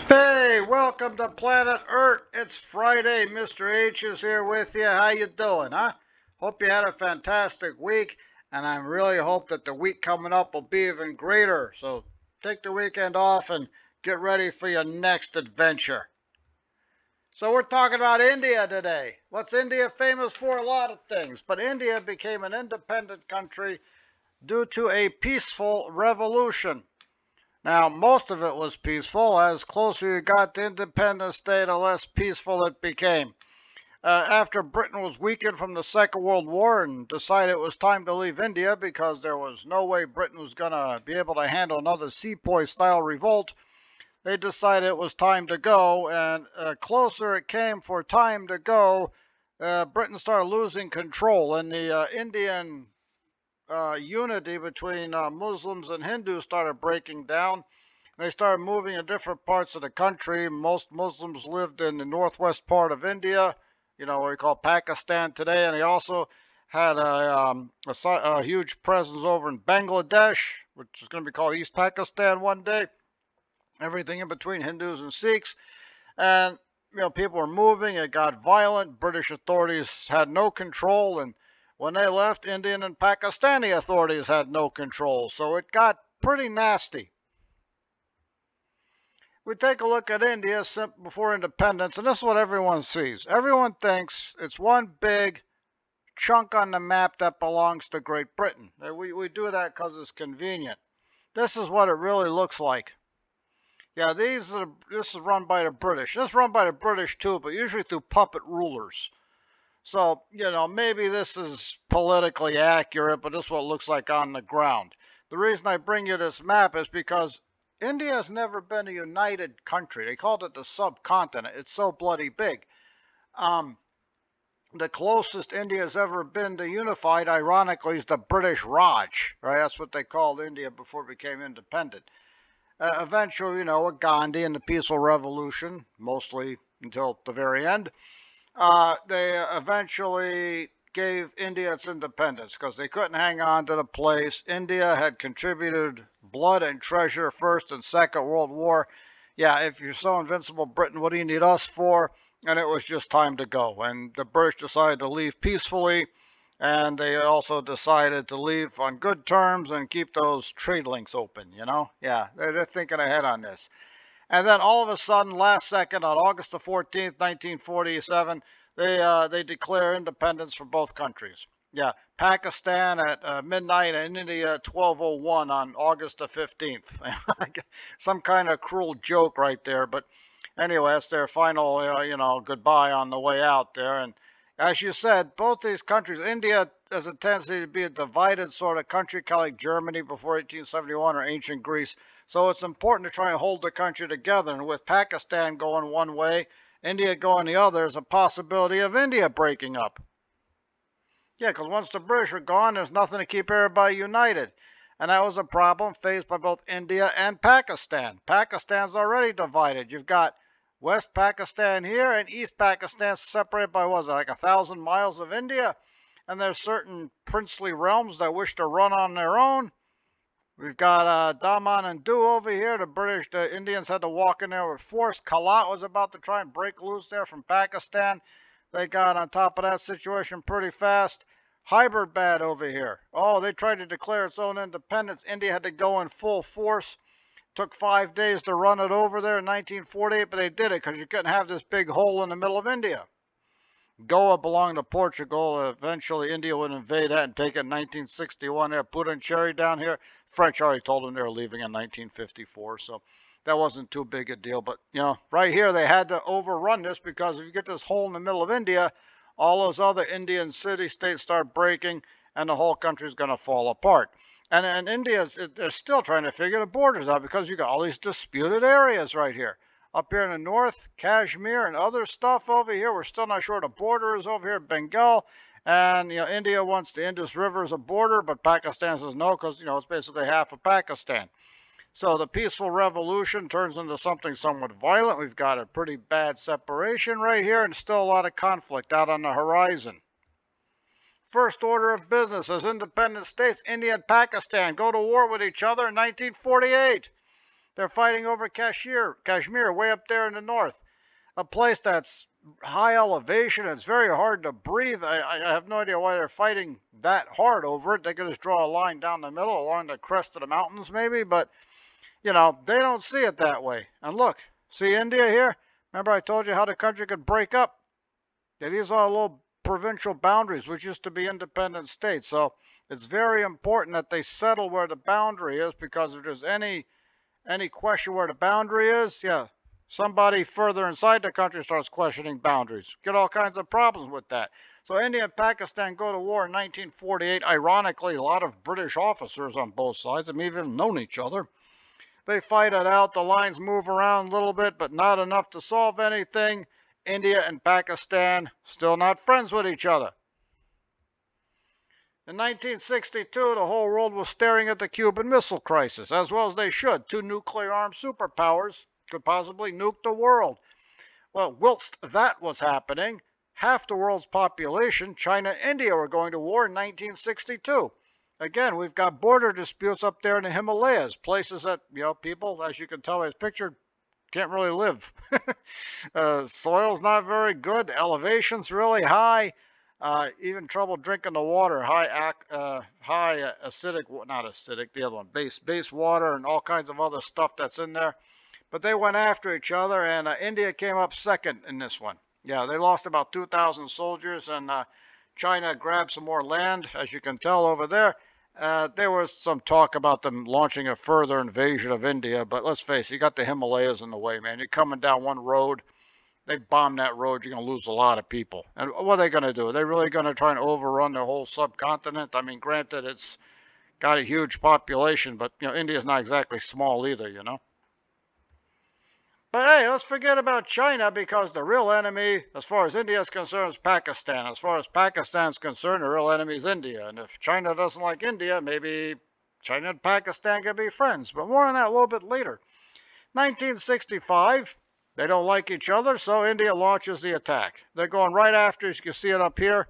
Hey, welcome to Planet Earth. It's Friday. Mr. H is here with you. How you doing, huh? Hope you had a fantastic week, and I really hope that the week coming up will be even greater. So take the weekend off and get ready for your next adventure. So we're talking about India today. What's India famous for? A lot of things, but India became an independent country due to a peaceful revolution. Now, most of it was peaceful. As closer you got to Independence Day, the less peaceful it became. After Britain was weakened from the Second World War and decided it was time to leave India because there was no way Britain was going to be able to handle another sepoy-style revolt, they decided it was time to go, and closer it came for time to go, Britain started losing control, and the Indian unity between Muslims and Hindus started breaking down. They started moving in different parts of the country. Most Muslims lived in the northwest part of India, what we call Pakistan today, and they also had a huge presence over in Bangladesh, which is going to be called East Pakistan one day. Everything in between Hindus and Sikhs, and people were moving. It got violent. British authorities had no control, and when they left, Indian and Pakistani authorities had no control. So it got pretty nasty. We take a look at India before independence, and this is what everyone sees. Everyone thinks it's one big chunk on the map that belongs to Great Britain. We do that because it's convenient. This is what it really looks like. Yeah, this is run by the British. This is run by the British too, but usually through puppet rulers. So, maybe this is politically accurate, but this is what it looks like on the ground. The reason I bring you this map is because India has never been a united country. They called it the subcontinent. It's so bloody big. The closest India has ever been to unified, ironically, is the British Raj. Right? That's what they called India before it became independent. Eventually, with Gandhi and the peaceful revolution, mostly until the very end, they eventually gave India its independence because they couldn't hang on to the place. India had contributed blood and treasure First and Second World War. Yeah, if you're so invincible, Britain, what do you need us for? And it was just time to go. And the British decided to leave peacefully, and they also decided to leave on good terms and keep those trade links open, Yeah, they're thinking ahead on this. And then all of a sudden, last second, on August the 14th, 1947, they declare independence for both countries. Yeah, Pakistan at midnight and India at 12:01 on August the 15th. Some kind of cruel joke right there. But anyway, that's their final, goodbye on the way out there. And as you said, both these countries, India has a tendency to be a divided sort of country, kind of like Germany before 1871 or ancient Greece. So it's important to try and hold the country together. And with Pakistan going one way, India going the other, there's a possibility of India breaking up. Yeah, because once the British are gone, there's nothing to keep everybody united. And that was a problem faced by both India and Pakistan. Pakistan's already divided. You've got West Pakistan here and East Pakistan separated by, what was it, like 1,000 miles of India? And there's certain princely realms that wish to run on their own. We've got Daman and Diu over here. The Indians had to walk in there with force. Kalat was about to try and break loose there from Pakistan. They got on top of that situation pretty fast. Hyderabad over here. Oh, they tried to declare its own independence. India had to go in full force. Took 5 days to run it over there in 1948, but they did it because you couldn't have this big hole in the middle of India. Goa belonged to Portugal. Eventually, India would invade that and take it in 1961. They had Puducherry down here. French already told them they were leaving in 1954, so that wasn't too big a deal. But, right here, they had to overrun this because if you get this hole in the middle of India, all those other Indian city-states start breaking, and the whole country's going to fall apart. And they're still trying to figure the borders out because you got all these disputed areas right here. Up here in the north, Kashmir and other stuff over here. We're still not sure the border is over here, Bengal. And, India wants the Indus River as a border, but Pakistan says no because, it's basically half of Pakistan. So the peaceful revolution turns into something somewhat violent. We've got a pretty bad separation right here and still a lot of conflict out on the horizon. First order of business as independent states, India and Pakistan go to war with each other in 1948. They're fighting over Kashmir, way up there in the north, a place that's high elevation. It's very hard to breathe. I have no idea why they're fighting that hard over it. They could just draw a line down the middle along the crest of the mountains maybe, but they don't see it that way. And look, see India here? Remember I told you how the country could break up? Yeah, these are little provincial boundaries, which used to be independent states. So it's very important that they settle where the boundary is, because if there's any question where the boundary is, yeah, somebody further inside the country starts questioning boundaries. Get all kinds of problems with that. So India and Pakistan go to war in 1948. Ironically, a lot of British officers on both sides have even known each other. They fight it out. The lines move around a little bit, but not enough to solve anything. India and Pakistan still not friends with each other. In 1962, the whole world was staring at the Cuban Missile Crisis, as well as they should. Two nuclear-armed superpowers could possibly nuke the world. Well, whilst that was happening, half the world's population, China and India, were going to war in 1962. Again, we've got border disputes up there in the Himalayas, places that, people, as you can tell by this picture, can't really live. Soil's not very good. The elevation's really high. Even trouble drinking the water. High acidic, not acidic, the other one, base water, and all kinds of other stuff that's in there. But they went after each other, and India came up second in this one. Yeah, they lost about 2,000 soldiers, and China grabbed some more land, as you can tell over there. There was some talk about them launching a further invasion of India, but let's face it, you got the Himalayas in the way, man. You're coming down one road, they bomb that road, you're going to lose a lot of people. And what are they going to do? Are they really going to try and overrun the whole subcontinent? I mean, granted, it's got a huge population, but, India's not exactly small either, But hey, let's forget about China, because the real enemy, as far as India is concerned, is Pakistan. As far as Pakistan's concerned, the real enemy is India. And if China doesn't like India, maybe China and Pakistan can be friends. But more on that a little bit later. 1965, they don't like each other, so India launches the attack. They're going right after, as you can see it up here.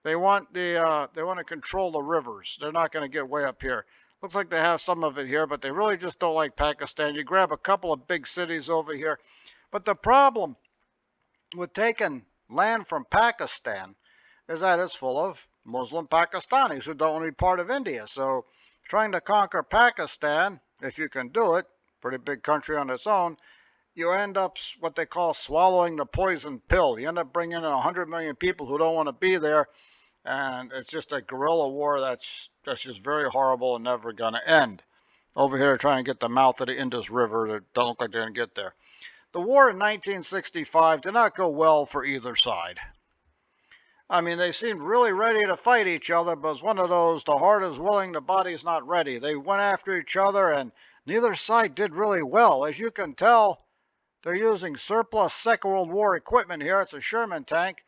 They want to control the rivers. They're not going to get way up here. Looks like they have some of it here, but they really just don't like Pakistan. You grab a couple of big cities over here. But the problem with taking land from Pakistan is that it's full of Muslim Pakistanis who don't want to be part of India. So trying to conquer Pakistan, if you can do it, pretty big country on its own, you end up what they call swallowing the poison pill. You end up bringing in 100 million people who don't want to be there. And it's just a guerrilla war that's just very horrible and never going to end. Over here trying to get the mouth of the Indus River. That don't look like they're going to get there. The war in 1965 did not go well for either side. I mean, they seemed really ready to fight each other, but it's one of those, the heart is willing, the body's not ready. They went after each other, and neither side did really well. As you can tell, they're using surplus Second World War equipment here. It's a Sherman tank.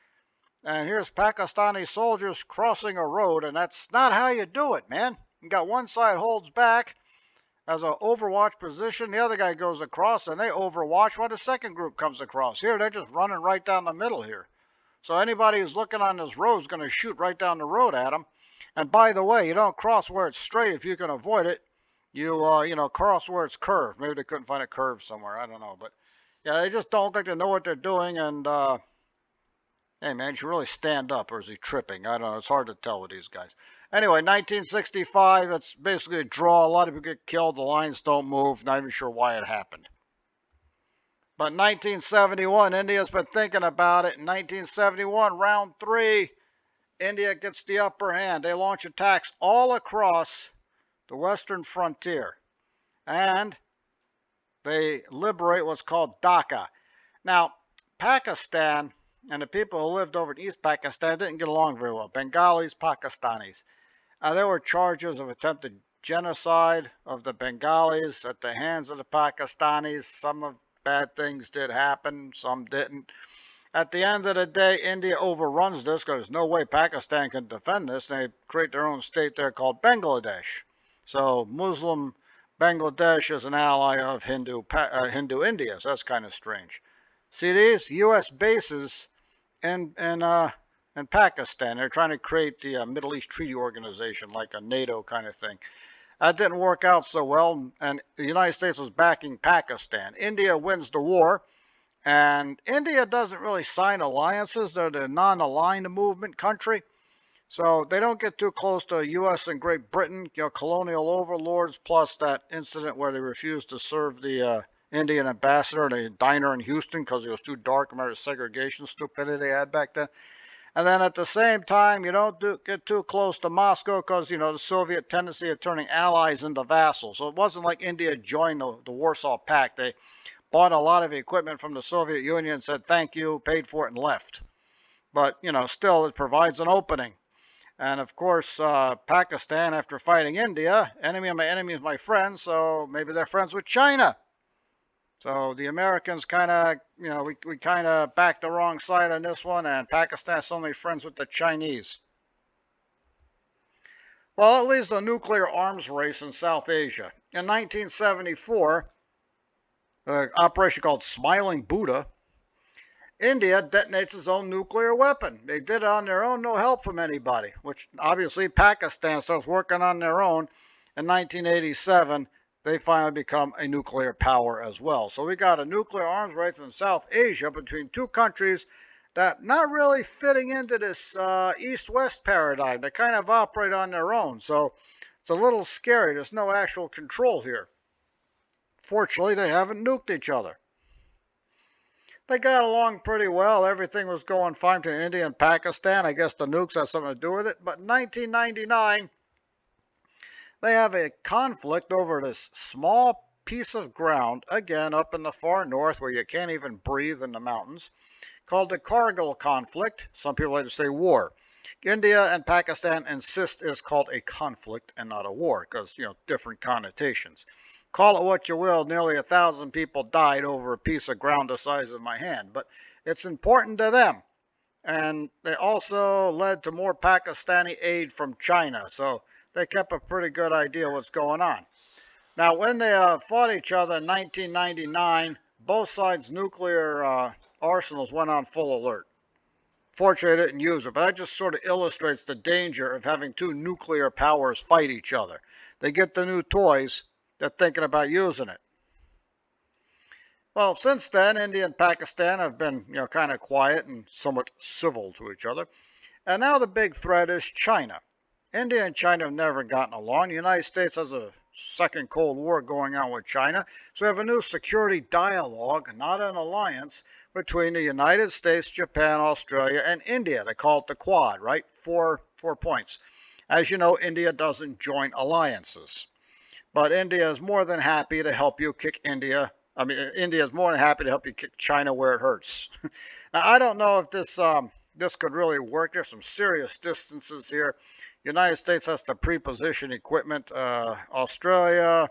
And here's Pakistani soldiers crossing a road, and that's not how you do it, man. You got one side holds back as an overwatch position, the other guy goes across, and they overwatch while the second group comes across. Here, they're just running right down the middle here. So anybody who's looking on this road is going to shoot right down the road at them. And by the way, you don't cross where it's straight if you can avoid it. You cross where it's curved. Maybe they couldn't find a curve somewhere. I don't know. But, yeah, they just don't think they know what they're doing, and hey, man, you should really stand up, or is he tripping? I don't know. It's hard to tell with these guys. Anyway, 1965, it's basically a draw. A lot of people get killed. The lines don't move. Not even sure why it happened. But 1971, India's been thinking about it. In 1971, round 3, India gets the upper hand. They launch attacks all across the western frontier. And they liberate what's called Dhaka. Now, Pakistan and the people who lived over in East Pakistan didn't get along very well. Bengalis, Pakistanis. There were charges of attempted genocide of the Bengalis at the hands of the Pakistanis. Some of bad things did happen, some didn't. At the end of the day, India overruns this because there's no way Pakistan can defend this. They create their own state there called Bangladesh. So Muslim Bangladesh is an ally of Hindu India. So that's kind of strange. See these U.S. bases in Pakistan. They're trying to create the Middle East Treaty Organization, like a NATO kind of thing. That didn't work out so well, and the United States was backing Pakistan. India wins the war, and India doesn't really sign alliances. They're the non-aligned movement country. So they don't get too close to U.S. and Great Britain, colonial overlords, plus that incident where they refused to serve the Indian ambassador in a diner in Houston because it was too dark. Remember the segregation stupidity they had back then? And then at the same time, you don't get too close to Moscow because, the Soviet tendency of turning allies into vassals. So it wasn't like India joined the Warsaw Pact. They bought a lot of equipment from the Soviet Union, said thank you, paid for it, and left. But, still it provides an opening. And of course, Pakistan, after fighting India, enemy of my enemy is my friend, so maybe they're friends with China. So the Americans kind of, we kind of backed the wrong side on this one, and Pakistan's only friends with the Chinese. Well, it leads to a nuclear arms race in South Asia. In 1974, an operation called Smiling Buddha, India detonates its own nuclear weapon. They did it on their own, no help from anybody, which obviously Pakistan starts working on their own. In 1987, they finally become a nuclear power as well. So we got a nuclear arms race in South Asia between two countries that not really fitting into this East-West paradigm. They kind of operate on their own. So it's a little scary. There's no actual control here. Fortunately, they haven't nuked each other. They got along pretty well. Everything was going fine between India and Pakistan. I guess the nukes had something to do with it. But in 1999, they have a conflict over this small piece of ground, again up in the far north where you can't even breathe in the mountains, called the Kargil conflict. Some people like to say war. India and Pakistan insist it's called a conflict and not a war because, different connotations. Call it what you will, nearly 1,000 people died over a piece of ground the size of my hand, but it's important to them. And they also led to more Pakistani aid from China, so they kept a pretty good idea what's going on. Now, when they fought each other in 1999, both sides' nuclear arsenals went on full alert. Fortunately, they didn't use it, but that just sort of illustrates the danger of having two nuclear powers fight each other. They get the new toys, they're thinking about using it. Well, since then, India and Pakistan have been, kind of quiet and somewhat civil to each other. And now the big threat is China. India and China have never gotten along. The United States has a second Cold War going on with China. So we have a new security dialogue, not an alliance, between the United States, Japan, Australia, and India. They call it the Quad, right? Four points. As you know, India doesn't join alliances. But India is more than happy to help you kick India is more than happy to help you kick China where it hurts. Now, I don't know if this could really work. There's some serious distances here. United States has to pre-position equipment. Australia,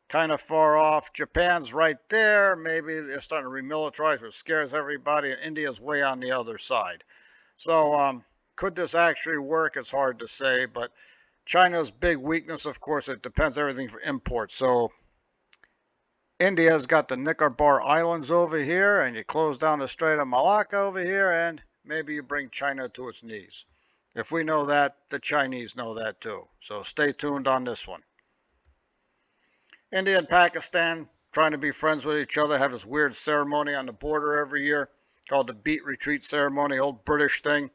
kind of far off. Japan's right there. Maybe they're starting to remilitarize, which scares everybody. And India's way on the other side. So could this actually work? It's hard to say. But China's big weakness, of course, it depends everything for imports. So India's got the Nicobar Islands over here, and you close down the Strait of Malacca over here, and maybe you bring China to its knees. If we know that, the Chinese know that too. So stay tuned on this one. India and Pakistan trying to be friends with each other, have this weird ceremony on the border every year called the Beat Retreat Ceremony, old British thing.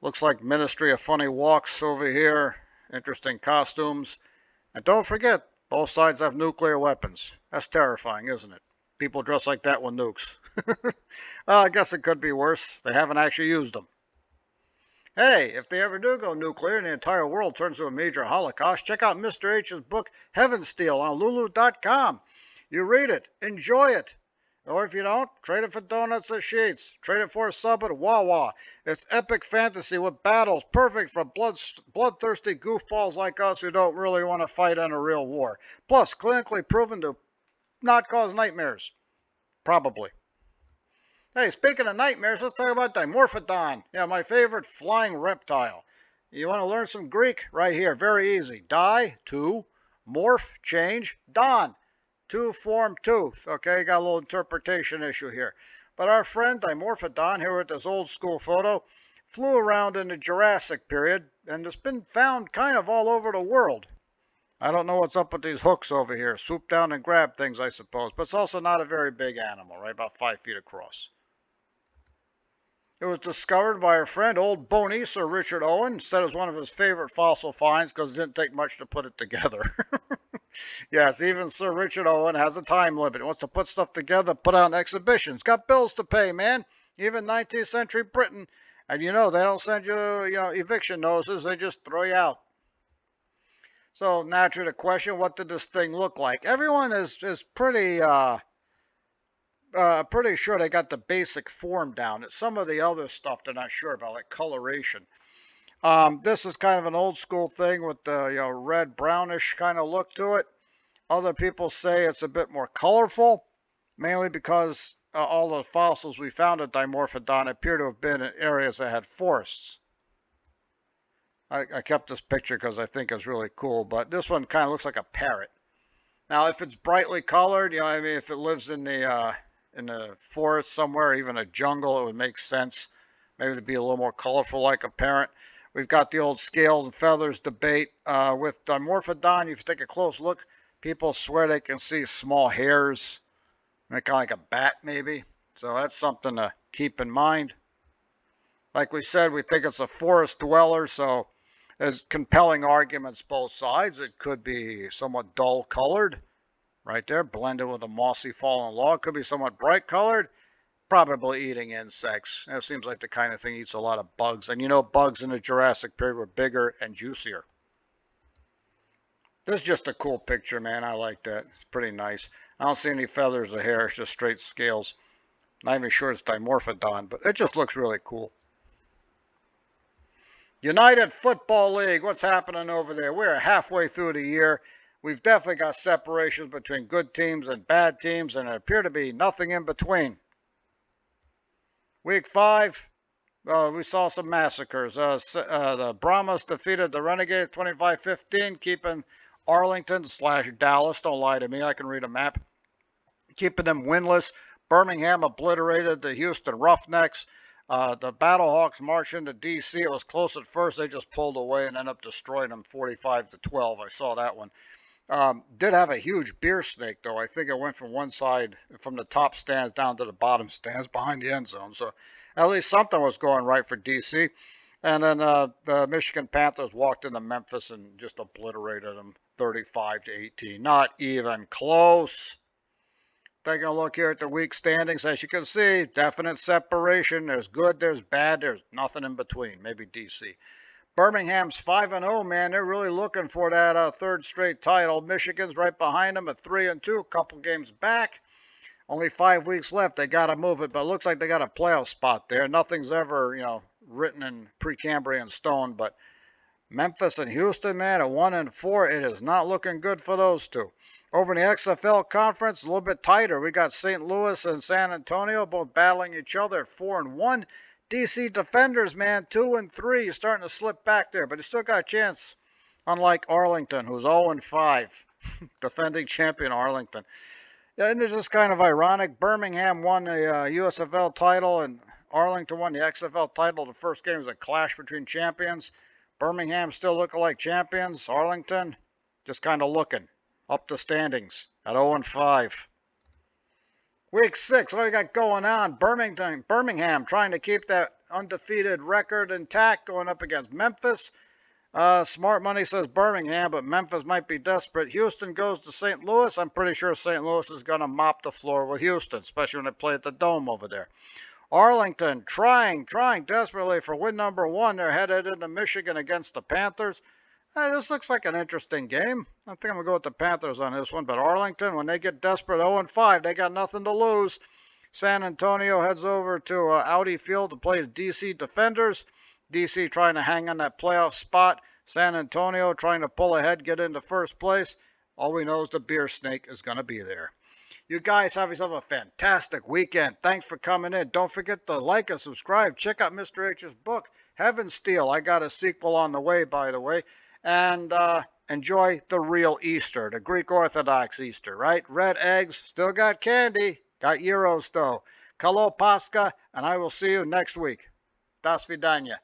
Looks like Ministry of Funny Walks over here, interesting costumes. And don't forget, both sides have nuclear weapons. That's terrifying, isn't it? People dress like that with nukes. Well, I guess it could be worse. They haven't actually used them. Hey, if they ever do go nuclear and the entire world turns to a major holocaust, check out Mr. H's book, Heaven Steel, on lulu.com. You read it, enjoy it. Or if you don't, trade it for donuts or sheets. Trade it for a sub at Wawa. It's epic fantasy with battles, perfect for bloodthirsty goofballs like us who don't really want to fight in a real war. Plus, clinically proven to not cause nightmares. Probably. Hey, speaking of nightmares, let's talk about Dimorphodon. Yeah, my favorite flying reptile. You want to learn some Greek? Right here, very easy. Di, two, morph, change, don. Two form tooth. Okay, got a little interpretation issue here. But our friend Dimorphodon, here with this old school photo, flew around in the Jurassic period and has been found kind of all over the world. I don't know what's up with these hooks over here. Swoop down and grab things, I suppose. But it's also not a very big animal, right? About 5 feet across. It was discovered by a friend, old Boney, Sir Richard Owen. Said it was one of his favorite fossil finds because it didn't take much to put it together. Yes, even Sir Richard Owen has a time limit. He wants to put stuff together, put on exhibitions. Got bills to pay, man. Even 19th century Britain. And they don't send you, eviction notices. They just throw you out. So naturally the question, what did this thing look like? Everyone is pretty pretty sure they got the basic form down. It's some of the other stuff they're not sure about, like coloration. This is kind of an old school thing with the red brownish kind of look to it. Other people say it's a bit more colorful, mainly because all the fossils we found at Dimorphodon appear to have been in areas that had forests. I kept this picture because I think it's really cool, but this one kind of looks like a parrot. Now, if it's brightly colored, if it lives in the forest somewhere, even a jungle, it would make sense. Maybe to be a little more colorful like a parrot. We've got the old scales and feathers debate. With Dimorphodon, if you take a close look, people swear they can see small hairs, kind of like a bat maybe. So that's something to keep in mind. Like we said, we think it's a forest dweller, so there's compelling arguments both sides. It could be somewhat dull colored, right there, blended with a mossy fallen log. Could be somewhat bright colored, probably eating insects. It seems like the kind of thing eats a lot of bugs. And bugs in the Jurassic period were bigger and juicier. This is just a cool picture, man. I like that. It's pretty nice. I don't see any feathers or hair. It's just straight scales. Not even sure it's Dimorphodon, but it just looks really cool. United Football League, what's happening over there? We're halfway through the year. We've definitely got separations between good teams and bad teams, and there appear to be nothing in between. Week 5, we saw some massacres. The Brahmas defeated the Renegades 25-15, keeping Arlington/Dallas, don't lie to me, I can read a map, keeping them winless. Birmingham obliterated the Houston Roughnecks. The Battlehawks marched into D.C. It was close at first. They just pulled away and ended up destroying them 45-12. I saw that one. Did have a huge beer snake, though. I think it went from one side, from the top stands down to the bottom stands behind the end zone. So at least something was going right for D.C. And then the Michigan Panthers walked into Memphis and just obliterated them 35-18. Not even close. Taking a look here at the week standings, as you can see, definite separation. There's good, there's bad, there's nothing in between. Maybe DC. Birmingham's 5-0, man. They're really looking for that third straight title. Michigan's right behind them at 3-2, a couple games back. Only 5 weeks left. They got to move it, but it looks like they got a playoff spot there. Nothing's ever, written in Precambrian stone, but Memphis and Houston, man, at 1-4, it is not looking good for those two. Over in the XFL conference, a little bit tighter. We got St. Louis and San Antonio both battling each other at 4-1. DC Defenders, man, 2-3. You're starting to slip back there, but you still got a chance. Unlike Arlington, who's 0-5, defending champion Arlington. Yeah, and it's just kind of ironic. Birmingham won the USFL title, and Arlington won the XFL title. The first game was a clash between champions. Birmingham still looking like champions. Arlington just kind of looking up the standings at 0-5. Week 6, what we got going on? Birmingham trying to keep that undefeated record intact, going up against Memphis. Smart money says Birmingham, but Memphis might be desperate. Houston goes to St. Louis. I'm pretty sure St. Louis is going to mop the floor with Houston, especially when they play at the Dome over there. Arlington trying desperately for win number 1. They're headed into Michigan against the Panthers. This looks like an interesting game. I think I'm going to go with the Panthers on this one. But Arlington, when they get desperate 0-5, they got nothing to lose. San Antonio heads over to Audi Field to play the DC Defenders. DC trying to hang on that playoff spot. San Antonio trying to pull ahead, get into first place. All we know is the beer snake is going to be there. You guys have yourself a fantastic weekend. Thanks for coming in. Don't forget to like and subscribe. Check out Mr. H's book, Heaven Steel. I got a sequel on the way, by the way. And enjoy the real Easter, the Greek Orthodox Easter, right? Red eggs, still got candy, got gyros though. Kalo Pasca, and I will see you next week. Das vidanya.